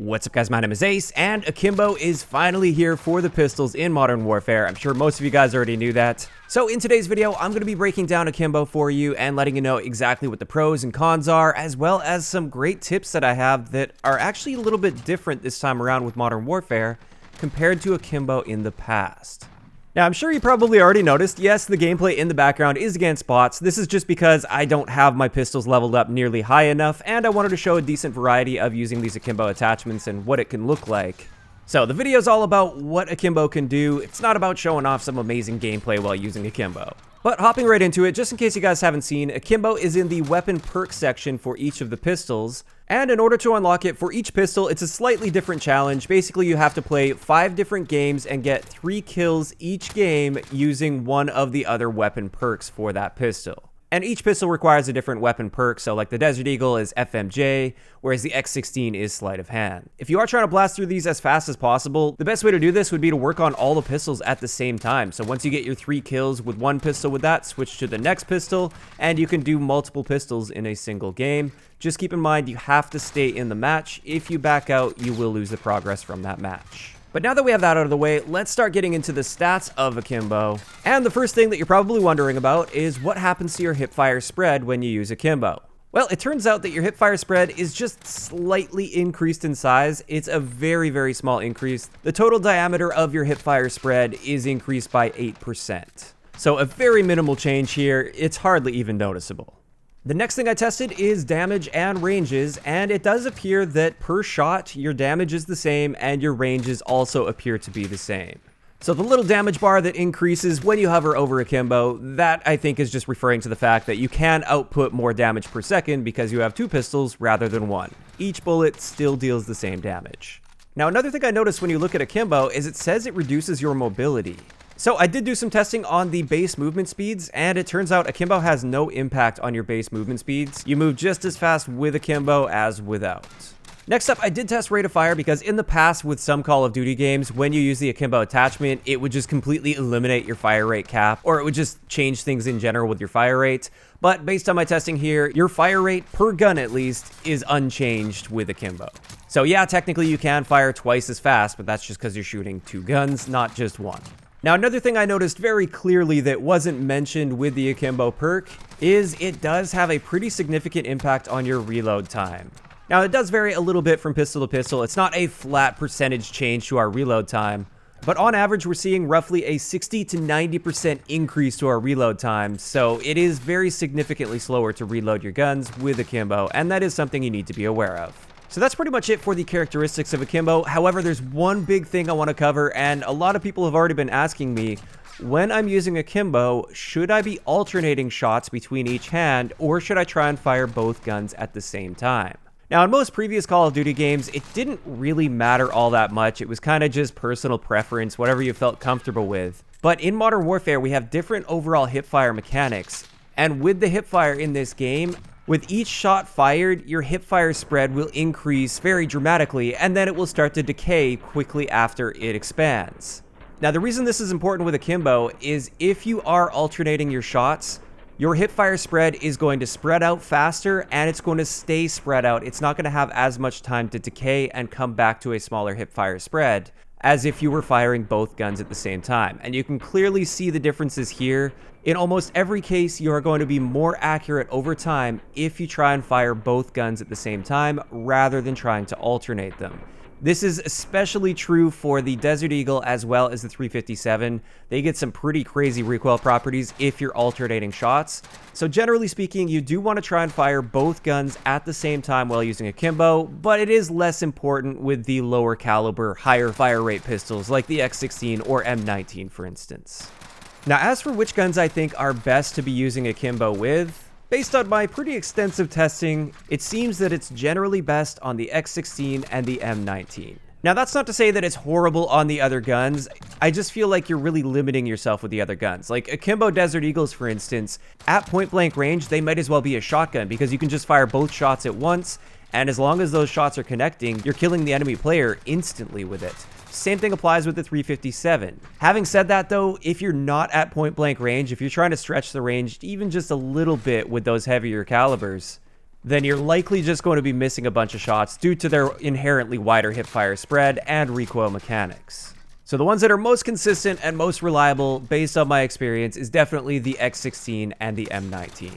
What's up guys, my name is Ace, and Akimbo is finally here for the pistols in Modern Warfare. I'm sure most of you guys already knew that. So in today's video, I'm going to be breaking down Akimbo for you and letting you know exactly what the pros and cons are, as well as some great tips that I have that are actually a little bit different this time around with Modern Warfare compared to Akimbo in the past. Now, I'm sure you probably already noticed, yes, the gameplay in the background is against bots. This is just because I don't have my pistols leveled up nearly high enough, and I wanted to show a decent variety of using these Akimbo attachments and what it can look like. So the video is all about what Akimbo can do. It's not about showing off some amazing gameplay while using Akimbo. But hopping right into it, just in case you guys haven't seen, Akimbo is in the weapon perk section for each of the pistols. And in order to unlock it for each pistol, it's a slightly different challenge. Basically, you have to play 5 different games and get 3 kills each game using one of the other weapon perks for that pistol. And each pistol requires a different weapon perk, so like the Desert Eagle is FMJ, whereas the X16 is Sleight of Hand. If you are trying to blast through these as fast as possible, the best way to do this would be to work on all the pistols at the same time. So once you get your 3 kills with one pistol with that, switch to the next pistol, and you can do multiple pistols in a single game. Just keep in mind, you have to stay in the match. If you back out, you will lose the progress from that match. But now that we have that out of the way, let's start getting into the stats of Akimbo. And the first thing that you're probably wondering about is what happens to your hipfire spread when you use Akimbo. Well, it turns out that your hipfire spread is just slightly increased in size. It's a very, very small increase. The total diameter of your hipfire spread is increased by 8%. So a very minimal change here. It's hardly even noticeable. The next thing I tested is damage and ranges, and it does appear that per shot, your damage is the same and your ranges also appear to be the same. So the little damage bar that increases when you hover over Akimbo, that I think is just referring to the fact that you can output more damage per second because you have 2 pistols rather than 1. Each bullet still deals the same damage. Now another thing I noticed when you look at Akimbo is it says it reduces your mobility. So I did do some testing on the base movement speeds, and it turns out Akimbo has no impact on your base movement speeds. You move just as fast with Akimbo as without. Next up, I did test rate of fire because in the past with some Call of Duty games, when you use the Akimbo attachment, it would just completely eliminate your fire rate cap, or it would just change things in general with your fire rate. But based on my testing here, your fire rate per gun at least is unchanged with Akimbo. So yeah, technically you can fire twice as fast, but that's just because you're shooting 2 guns, not just 1. Now, another thing I noticed very clearly that wasn't mentioned with the Akimbo perk is it does have a pretty significant impact on your reload time. Now, it does vary a little bit from pistol to pistol. It's not a flat percentage change to our reload time, but on average, we're seeing roughly a 60 to 90% increase to our reload time. So it is very significantly slower to reload your guns with Akimbo, and that is something you need to be aware of. So that's pretty much it for the characteristics of Akimbo. However, there's one big thing I want to cover, and a lot of people have already been asking me, when I'm using Akimbo, should I be alternating shots between each hand, or should I try and fire both guns at the same time? Now, in most previous Call of Duty games, it didn't really matter all that much. It was kind of just personal preference, whatever you felt comfortable with. But in Modern Warfare, we have different overall hipfire mechanics, and with the hipfire in this game, with each shot fired, your hipfire spread will increase very dramatically, and then it will start to decay quickly after it expands. Now, the reason this is important with Akimbo is if you are alternating your shots, your hipfire spread is going to spread out faster, and it's going to stay spread out. It's not going to have as much time to decay and come back to a smaller hipfire spread as if you were firing both guns at the same time. And you can clearly see the differences here. In almost every case, you are going to be more accurate over time if you try and fire both guns at the same time rather than trying to alternate them. This is especially true for the Desert Eagle as well as the 357. They get some pretty crazy recoil properties if you're alternating shots. So generally speaking, you do want to try and fire both guns at the same time while using Akimbo, but it is less important with the lower caliber, higher fire rate pistols like the X16 or M19, for instance. Now, as for which guns I think are best to be using Akimbo with, based on my pretty extensive testing, it seems that it's generally best on the X16 and the M19. Now, that's not to say that it's horrible on the other guns. I just feel like you're really limiting yourself with the other guns. Like Akimbo Desert Eagles, for instance, at point blank range, they might as well be a shotgun because you can just fire both shots at once, and as long as those shots are connecting, you're killing the enemy player instantly with it. Same thing applies with the 357. Having said that though, if you're not at point blank range, if you're trying to stretch the range even just a little bit with those heavier calibers, then you're likely just going to be missing a bunch of shots due to their inherently wider hipfire spread and recoil mechanics. So the ones that are most consistent and most reliable, based on my experience, is definitely the X16 and the M19.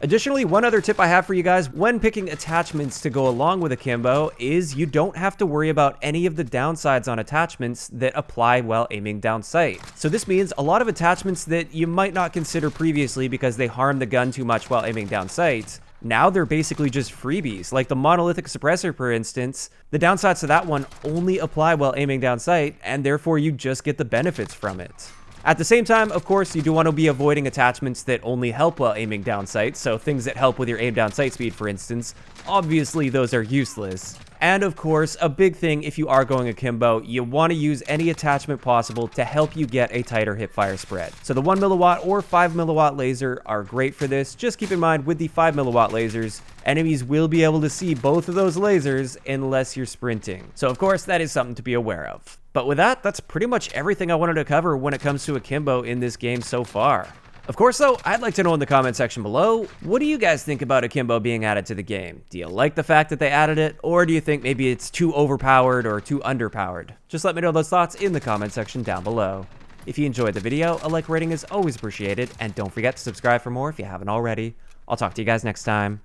Additionally, one other tip I have for you guys when picking attachments to go along with Akimbo is you don't have to worry about any of the downsides on attachments that apply while aiming down sight. So this means a lot of attachments that you might not consider previously because they harm the gun too much while aiming down sight, now they're basically just freebies. Like the monolithic suppressor, for instance, the downsides to that one only apply while aiming down sight, and therefore you just get the benefits from it. At the same time, of course, you do want to be avoiding attachments that only help while aiming down sight, so things that help with your aim down sight speed, for instance, obviously those are useless. And of course, a big thing if you are going Akimbo, you want to use any attachment possible to help you get a tighter hipfire spread. So the 1 milliwatt or 5 milliwatt laser are great for this. Just keep in mind with the 5 milliwatt lasers, enemies will be able to see both of those lasers unless you're sprinting. So of course, that is something to be aware of. But with that, that's pretty much everything I wanted to cover when it comes to Akimbo in this game so far. Of course, though, I'd like to know in the comment section below, what do you guys think about Akimbo being added to the game? Do you like the fact that they added it, or do you think maybe it's too overpowered or too underpowered? Just let me know those thoughts in the comment section down below. If you enjoyed the video, a like rating is always appreciated, and don't forget to subscribe for more if you haven't already. I'll talk to you guys next time.